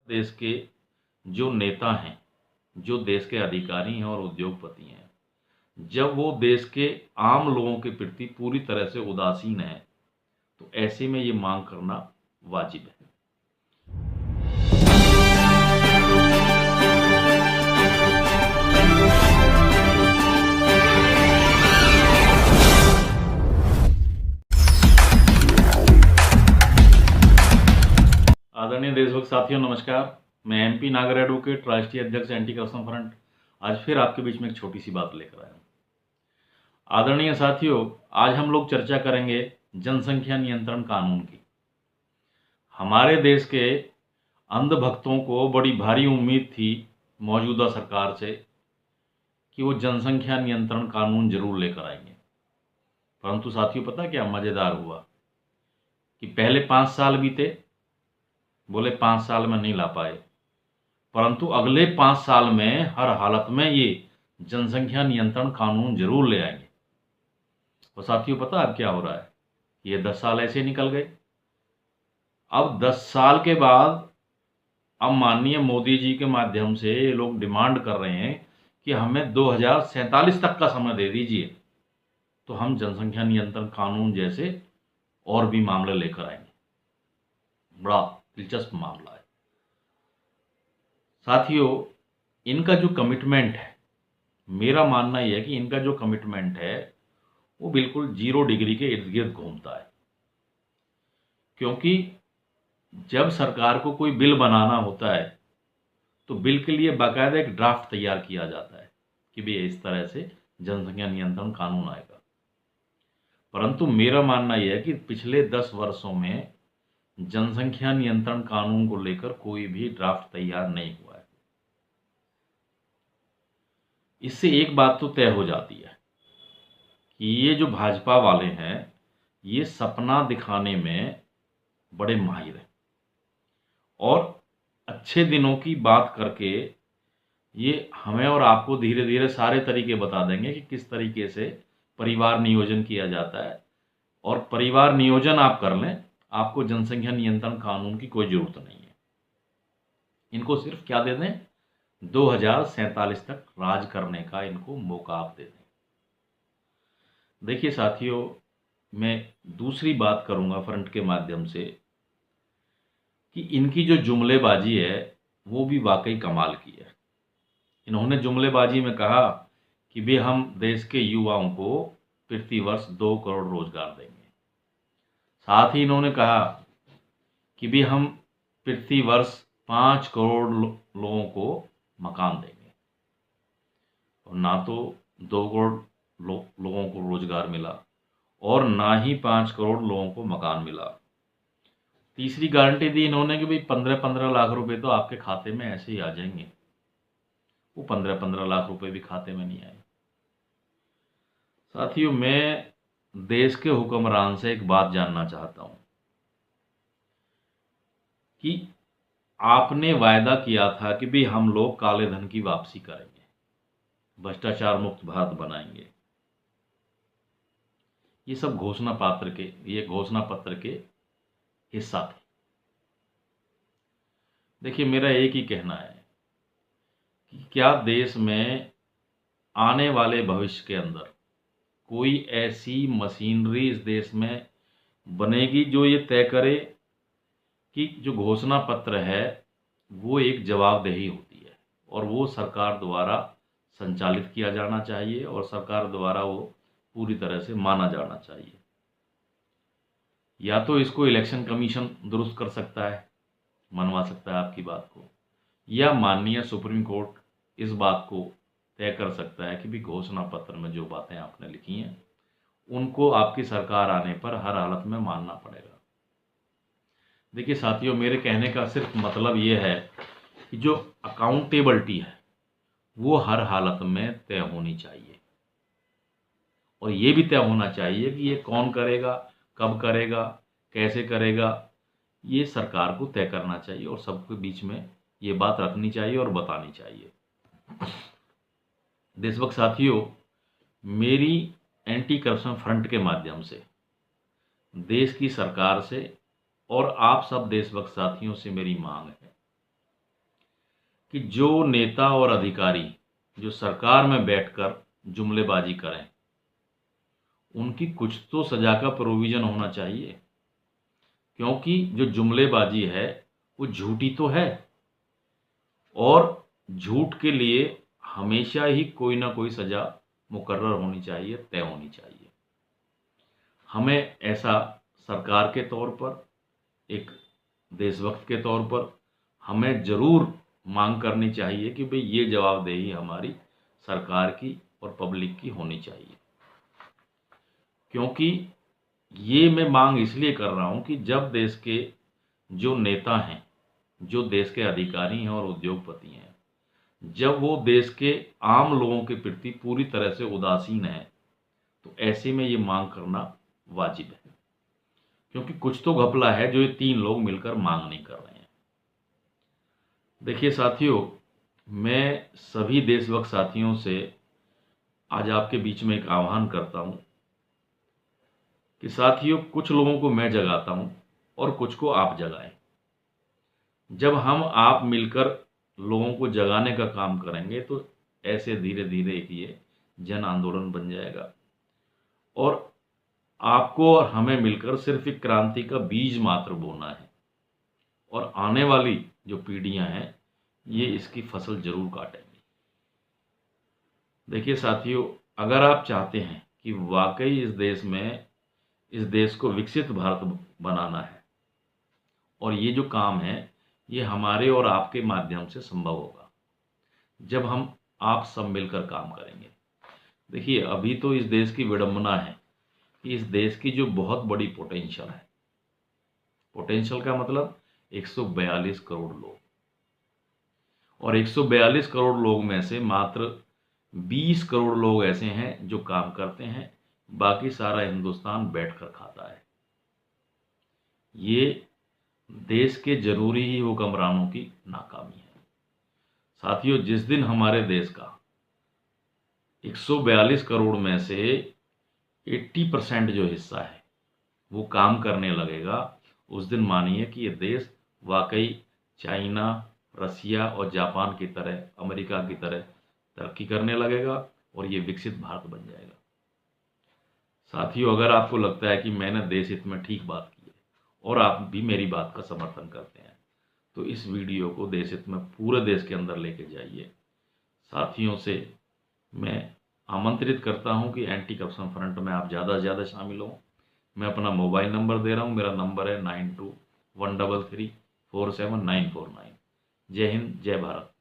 देश के जो नेता हैं, जो देश के अधिकारी हैं और उद्योगपति हैं, जब वो देश के आम लोगों के प्रति पूरी तरह से उदासीन हैं, तो ऐसे में ये मांग करना वाजिब है। आदरणीय देशभक्त साथियों, नमस्कार। मैं एमपी नागर एडवोकेट, राष्ट्रीय अध्यक्ष एंटी करप्शन फ्रंट, आज फिर आपके बीच में एक छोटी सी बात लेकर आया हूँ। आदरणीय साथियों, आज हम लोग चर्चा करेंगे जनसंख्या नियंत्रण कानून की। हमारे देश के अंधभक्तों को बड़ी भारी उम्मीद थी मौजूदा सरकार से कि वो जनसंख्या नियंत्रण कानून जरूर लेकर आएंगे, परंतु साथियों पता क्या मज़ेदार हुआ कि पहले 5 साल बीते, बोले 5 साल में नहीं ला पाए, परंतु अगले 5 साल में हर हालत में ये जनसंख्या नियंत्रण कानून जरूर ले आएंगे। और साथियों पता अब क्या हो रहा है, ये 10 साल ऐसे निकल गए। अब 10 साल के बाद अब माननीय मोदी जी के माध्यम से ये लोग डिमांड कर रहे हैं कि हमें 2047 तक का समय दे दीजिए, तो हम जनसंख्या नियंत्रण कानून जैसे और भी मामले लेकर आएंगे। बड़ा दिलचस्प मामला है साथियों। इनका जो कमिटमेंट है, मेरा मानना यह है कि इनका जो कमिटमेंट है वो बिल्कुल 0 डिग्री के इर्द गिर्द घूमता है। क्योंकि जब सरकार को कोई बिल बनाना होता है तो बिल के लिए बाकायदा एक ड्राफ्ट तैयार किया जाता है कि भाई इस तरह से जनसंख्या नियंत्रण कानून आएगा। परंतु मेरा मानना यह है कि पिछले 10 वर्षों में जनसंख्या नियंत्रण कानून को लेकर कोई भी ड्राफ्ट तैयार नहीं हुआ है। इससे एक बात तो तय हो जाती है कि ये जो भाजपा वाले हैं ये सपना दिखाने में बड़े माहिर हैं और अच्छे दिनों की बात करके ये हमें और आपको धीरे धीरे सारे तरीके बता देंगे कि किस तरीके से परिवार नियोजन किया जाता है। और परिवार नियोजन आप कर लें, आपको जनसंख्या नियंत्रण कानून की कोई जरूरत नहीं है। इनको सिर्फ क्या दे दें, 2047 तक राज करने का इनको मौका आप दे दें। देखिए साथियों, मैं दूसरी बात करूंगा फ्रंट के माध्यम से कि इनकी जो जुमलेबाजी है वो भी वाकई कमाल की है। इन्होंने जुमलेबाजी में कहा कि भाई हम देश के युवाओं को प्रति वर्ष 2 करोड़ रोजगार देंगे। साथ ही इन्होंने कहा कि भी हम प्रति वर्ष 5 करोड़ लोगों को मकान देंगे। और ना तो 2 करोड़ लोगों को रोजगार मिला और ना ही 5 करोड़ लोगों को मकान मिला। तीसरी गारंटी दी इन्होंने कि भाई 15-15 लाख रुपए तो आपके खाते में ऐसे ही आ जाएंगे। वो 15-15 लाख रुपए भी खाते में नहीं आए। साथियों, मैं देश के हुक्मरान से एक बात जानना चाहता हूं कि आपने वायदा किया था कि भी हम लोग काले धन की वापसी करेंगे, भ्रष्टाचार मुक्त भारत बनाएंगे। ये सब घोषणा पत्र के हिस्सा थे। देखिए, मेरा एक ही कहना है कि क्या देश में आने वाले भविष्य के अंदर कोई ऐसी मशीनरी इस देश में बनेगी जो ये तय करे कि जो घोषणा पत्र है वो एक जवाबदेही होती है और वो सरकार द्वारा संचालित किया जाना चाहिए और सरकार द्वारा वो पूरी तरह से माना जाना चाहिए। या तो इसको इलेक्शन कमीशन दुरुस्त कर सकता है, मनवा सकता है आपकी बात को, या माननीय सुप्रीम कोर्ट इस बात को तय कर सकता है कि भी घोषणा पत्र में जो बातें आपने लिखी हैं उनको आपकी सरकार आने पर हर हालत में मानना पड़ेगा। देखिए साथियों, मेरे कहने का सिर्फ मतलब ये है कि जो अकाउंटेबिलिटी है वो हर हालत में तय होनी चाहिए और ये भी तय होना चाहिए कि ये कौन करेगा, कब करेगा, कैसे करेगा, ये सरकार को तय करना चाहिए और सबके बीच में ये बात रखनी चाहिए और बतानी चाहिए। देशभक्त साथियों, मेरी एंटी करप्शन फ्रंट के माध्यम से देश की सरकार से और आप सब देशभक्त साथियों से मेरी मांग है कि जो नेता और अधिकारी जो सरकार में बैठकर जुमलेबाजी करें, उनकी कुछ तो सजा का प्रोविज़न होना चाहिए, क्योंकि जो जुमलेबाजी है वो झूठी तो है, और झूठ के लिए हमेशा ही कोई ना कोई सज़ा मुकर्रर होनी चाहिए, तय होनी चाहिए। हमें ऐसा सरकार के तौर पर, एक देशभक्त के तौर पर हमें ज़रूर मांग करनी चाहिए कि भाई ये जवाबदेही हमारी सरकार की और पब्लिक की होनी चाहिए। क्योंकि ये मैं मांग इसलिए कर रहा हूँ कि जब देश के जो नेता हैं, जो देश के अधिकारी हैं और उद्योगपति हैं, जब वो देश के आम लोगों के प्रति पूरी तरह से उदासीन हैं, तो ऐसे में ये मांग करना वाजिब है। क्योंकि कुछ तो घपला है जो ये तीन लोग मिलकर मांग नहीं कर रहे हैं। देखिए साथियों, मैं सभी देशभक्त साथियों से आज आपके बीच में एक आह्वान करता हूं कि साथियों, कुछ लोगों को मैं जगाता हूं और कुछ को आप जगाएं। जब हम आप मिलकर लोगों को जगाने का काम करेंगे तो ऐसे धीरे धीरे ये जन आंदोलन बन जाएगा, और आपको और हमें मिलकर सिर्फ एक क्रांति का बीज मात्र बोना है, और आने वाली जो पीढ़ियां हैं ये इसकी फसल जरूर काटेंगी। देखिए साथियों, अगर आप चाहते हैं कि वाकई इस देश को विकसित भारत बनाना है, और ये जो काम है ये हमारे और आपके माध्यम से संभव होगा जब हम आप सब मिलकर काम करेंगे। देखिए, अभी तो इस देश की विडंबना है कि इस देश की जो बहुत बड़ी पोटेंशियल है, पोटेंशियल का मतलब 142 करोड़ लोग, और 142 करोड़ लोग में से मात्र 20 करोड़ लोग ऐसे हैं जो काम करते हैं, बाकी सारा हिंदुस्तान बैठकर खाता है। ये देश के जरूरी ही हुक्मरानों की नाकामी है। साथियों, जिस दिन हमारे देश का 142 करोड़ में से 80% जो हिस्सा है वो काम करने लगेगा, उस दिन मानिए कि ये देश वाकई चाइना, रसिया और जापान की तरह, अमेरिका की तरह तरक्की करने लगेगा और ये विकसित भारत बन जाएगा। साथियों, अगर आपको लगता है कि मैंने देश हित में ठीक बात की है और आप भी मेरी बात का समर्थन करते हैं, तो इस वीडियो को देश हित में पूरे देश के अंदर लेके जाइए। साथियों से मैं आमंत्रित करता हूं कि एंटी करप्शन फ्रंट में आप ज़्यादा से ज़्यादा शामिल हों। मैं अपना मोबाइल नंबर दे रहा हूं, मेरा नंबर है 9213347949। जय हिंद, जय भारत।